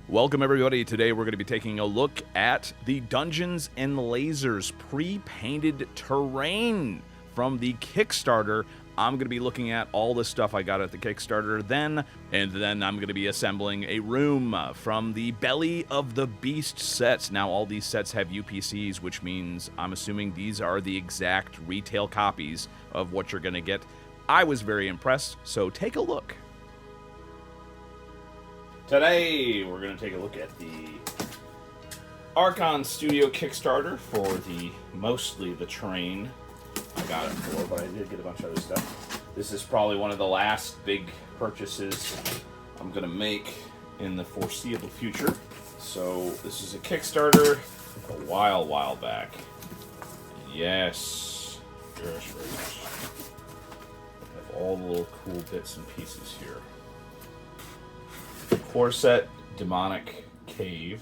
Welcome everybody. Today we're going to be taking a look at the Dungeons and Lasers pre-painted terrain from the Kickstarter. I'm going to be looking at all the stuff I got at the Kickstarter and then I'm going to be assembling a room from the Belly of the Beast sets. Now all these sets have UPCs, which means I'm assuming these are the exact retail copies of what you're going to get. I was very impressed, so take a look. Today, we're going to take a look at the Archon Studio Kickstarter for mostly the terrain. I got it for, but I did get a bunch of other stuff. This is probably one of the last big purchases I'm going to make in the foreseeable future. So, this is a Kickstarter a while back. Yes. Yes. I have all the little cool bits and pieces here. Core set Demonic Cave,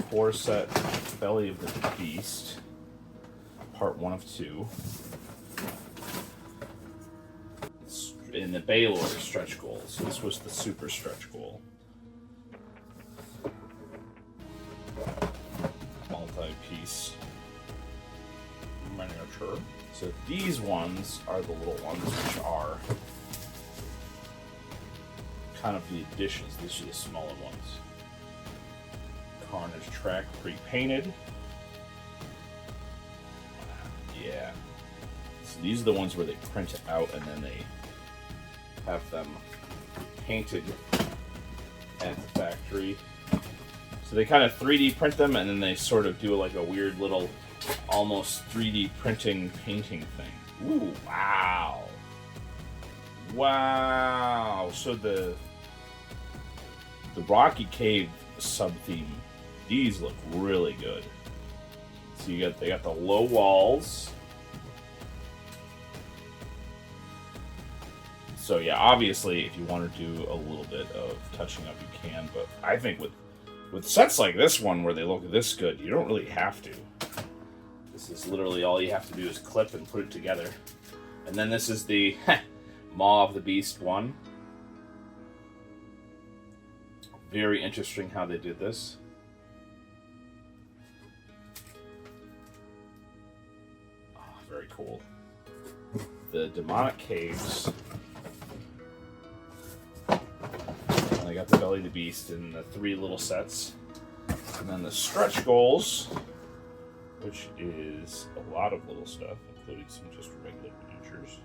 core set Belly of the Beast, part 1 of 2, in the Baylor stretch goal. So this was the super stretch goal. Multi-piece miniature. So these ones are the little ones, which are kind of the additions. These are the smaller ones. Carnage Track pre-painted. Yeah. So these are the ones where they print out and then they have them painted at the factory. So they kind of 3D print them and then they sort of do like a weird little almost 3D printing painting thing. Ooh, wow. Wow. So the Rocky Cave sub-theme, these look really good. So they got the low walls. So yeah, obviously if you want to do a little bit of touching up, you can, but I think with sets like this one where they look this good, you don't really have to. This is literally all you have to do is clip and put it together. And then this is the Maw of the Beast one. Very interesting how they did this. Oh, very cool. The Demonic Caves. And they got the Belly of the Beast in the 3 little sets. And then the stretch goals, which is a lot of little stuff, including some just regular miniatures.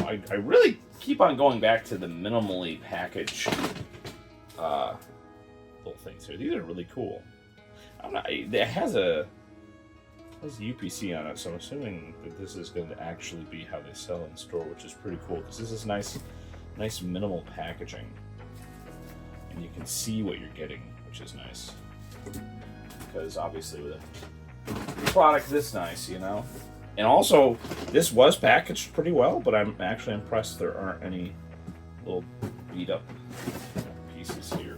I really keep on going back to the minimally packaged little things here. These are really cool. It has a UPC on it, so I'm assuming that this is going to actually be how they sell in store, which is pretty cool because this is nice minimal packaging, and you can see what you're getting, which is nice. Because obviously with a product this nice, you know. And also, this was packaged pretty well, but I'm actually impressed there aren't any little beat-up pieces here.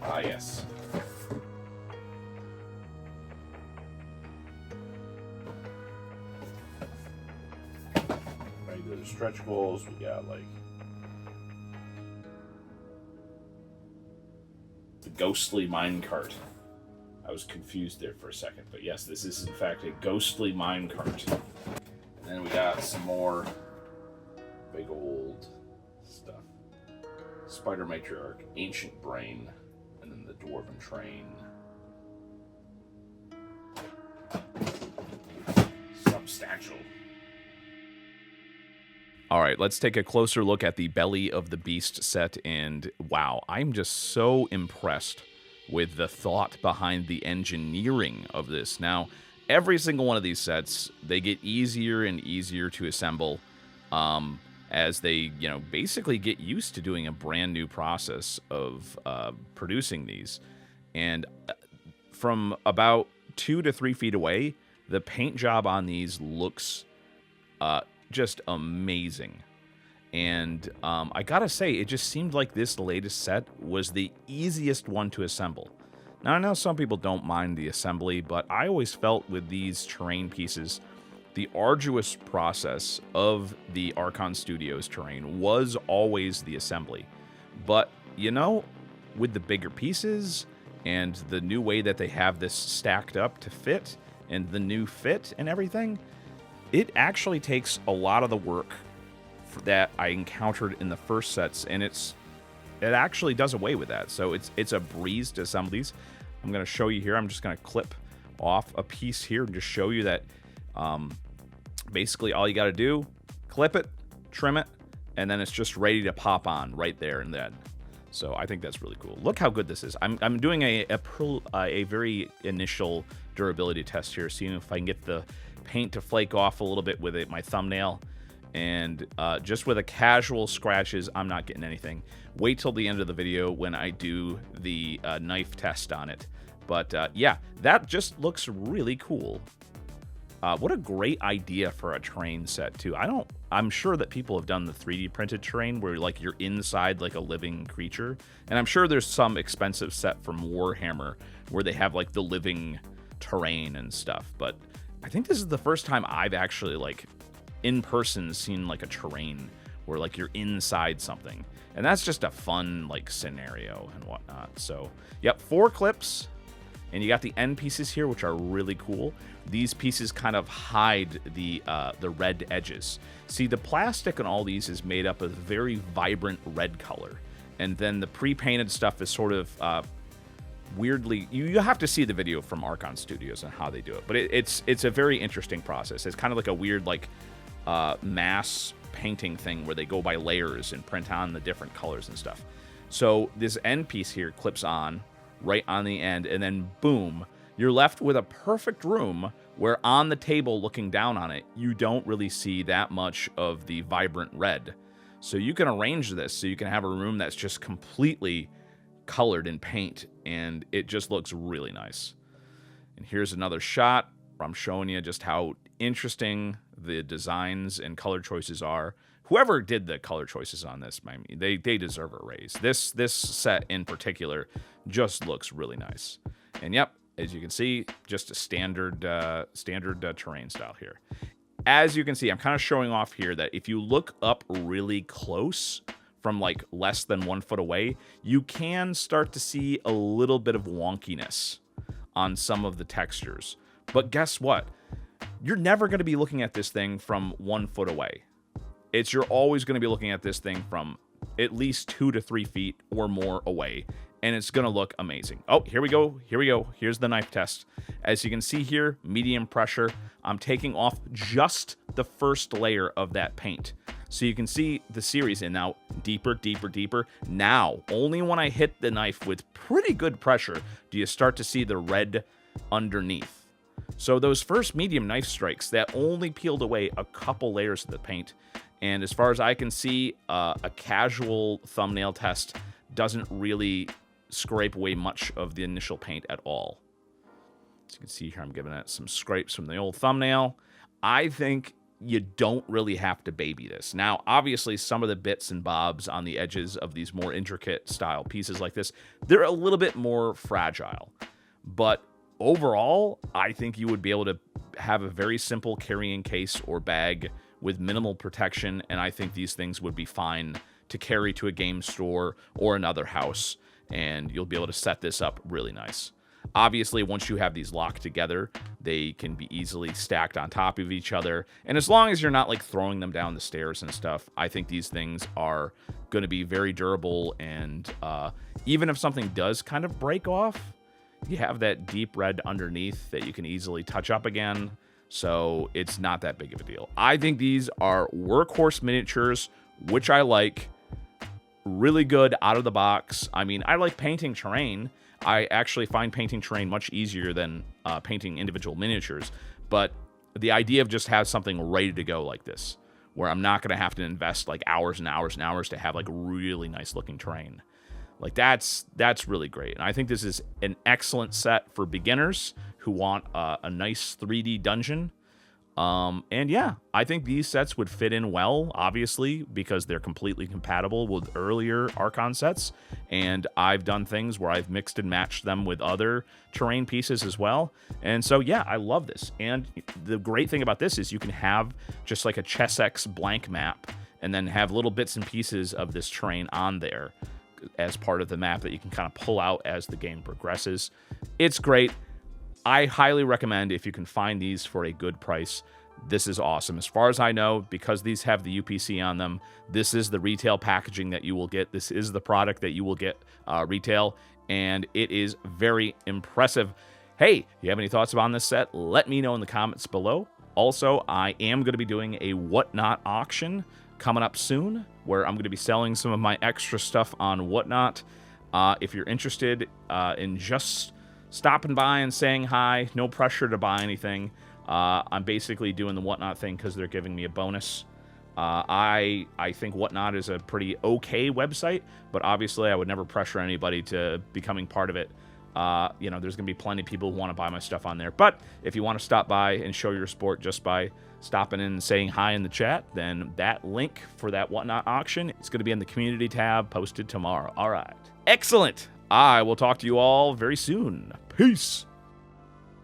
Ah, yes. Regular stretch goals, we got, like, the ghostly minecart. I was confused there for a second, but yes, this is in fact a ghostly minecart. And then we got some more big old stuff. Spider Matriarch, Ancient Brain, and then the Dwarven Train. Substantial. All right, let's take a closer look at the Belly of the Beast set, and wow, I'm just so impressed with the thought behind the engineering of this. Now, every single one of these sets, they get easier and easier to assemble as they, basically get used to doing a brand new process of producing these. And from about 2 to 3 feet away, the paint job on these looks just amazing. And I gotta say, it just seemed like this latest set was the easiest one to assemble. Now, I know some people don't mind the assembly, but I always felt with these terrain pieces, the arduous process of the Archon Studios terrain was always the assembly. But, you know, with the bigger pieces and the new way that they have this stacked up to fit and the new fit and everything, it actually takes a lot of the work that I encountered in the first sets, and it actually does away with that. So it's a breeze to assemble these. I'm going to show you here. I'm just going to clip off a piece here and just show you that basically all you got to do, clip it, trim it, and then it's just ready to pop on right there and then. So I think that's really cool. Look how good this is. I'm doing a very initial durability test here, seeing if I can get the paint to flake off a little bit with my thumbnail. And just with a casual scratches, I'm not getting anything. Wait till the end of the video when I do the knife test on it. But yeah, that just looks really cool. What a great idea for a terrain set too. I'm sure that people have done the 3D printed terrain where like you're inside like a living creature. And I'm sure there's some expensive set from Warhammer where they have like the living terrain and stuff. But I think this is the first time I've actually like in person seen like a terrain where like you're inside something, and that's just a fun like scenario and whatnot. So yep, 4 clips, and you got the end pieces here, which are really cool. These pieces kind of hide the red edges. See, the plastic on all these is made up of very vibrant red color, and then the pre-painted stuff is sort of weirdly, you have to see the video from Archon Studios and how they do it, but it's a very interesting process. It's kind of like a weird like mass painting thing where they go by layers and print on the different colors and stuff. So this end piece here clips on right on the end, and then boom, you're left with a perfect room where on the table looking down on it, you don't really see that much of the vibrant red. So you can arrange this so you can have a room that's just completely colored in paint, and it just looks really nice. And here's another shot where I'm showing you just how interesting the designs and color choices are. Whoever did the color choices on this, they deserve a raise. This set in particular just looks really nice. And yep, as you can see, just a standard terrain style here. As you can see, I'm kind of showing off here that if you look up really close from like less than 1 foot away, you can start to see a little bit of wonkiness on some of the textures. But guess what? You're never going to be looking at this thing from 1 foot away. You're always going to be looking at this thing from at least 2 to 3 feet or more away, and it's going to look amazing. Oh, here we go. Here's the knife test. As you can see here, medium pressure. I'm taking off just the first layer of that paint. So you can see the series, and now deeper, deeper, deeper. Now, only when I hit the knife with pretty good pressure do you start to see the red underneath. So those first medium knife strikes, that only peeled away a couple layers of the paint. And as far as I can see, a casual thumbnail test doesn't really scrape away much of the initial paint at all. As you can see here, I'm giving it some scrapes from the old thumbnail. I think you don't really have to baby this. Now, obviously, some of the bits and bobs on the edges of these more intricate style pieces like this, they're a little bit more fragile. But overall, I think you would be able to have a very simple carrying case or bag with minimal protection, and I think these things would be fine to carry to a game store or another house, and you'll be able to set this up really nice. Obviously, once you have these locked together, they can be easily stacked on top of each other, and as long as you're not like throwing them down the stairs and stuff, I think these things are going to be very durable, and even if something does kind of break off, you have that deep red underneath that you can easily touch up again, so it's not that big of a deal. I think these are workhorse miniatures, which I like. Really good out of the box. I mean, I like painting terrain. I actually find painting terrain much easier than painting individual miniatures, but the idea of just have something ready to go like this, where I'm not going to have to invest like hours and hours and hours to have like really nice looking terrain. Like that's really great. And I think this is an excellent set for beginners who want a nice 3D dungeon. And yeah, I think these sets would fit in well, obviously, because they're completely compatible with earlier Archon sets. And I've done things where I've mixed and matched them with other terrain pieces as well. And so, yeah, I love this. And the great thing about this is you can have just like a Chessex blank map and then have little bits and pieces of this terrain on there. as part of the map that you can kind of pull out as the game progresses. It's great. I highly recommend if you can find these for a good price. This is awesome. As far as I know, because these have the UPC on them, this is the retail packaging that you will get. This is the product that you will get retail, and it is very impressive. Hey, you have any thoughts on this set? Let me know in the comments below. Also, I am going to be doing a Whatnot auction coming up soon, where I'm going to be selling some of my extra stuff on Whatnot. If you're interested in just stopping by and saying hi, no pressure to buy anything. I'm basically doing the Whatnot thing because they're giving me a bonus. I think Whatnot is a pretty okay website, but obviously I would never pressure anybody to becoming part of it. You know, there's going to be plenty of people who want to buy my stuff on there. But if you want to stop by and show your support just by stopping in and saying hi in the chat, then that link for that Whatnot auction is going to be in the community tab posted tomorrow. All right. Excellent. I will talk to you all very soon. Peace.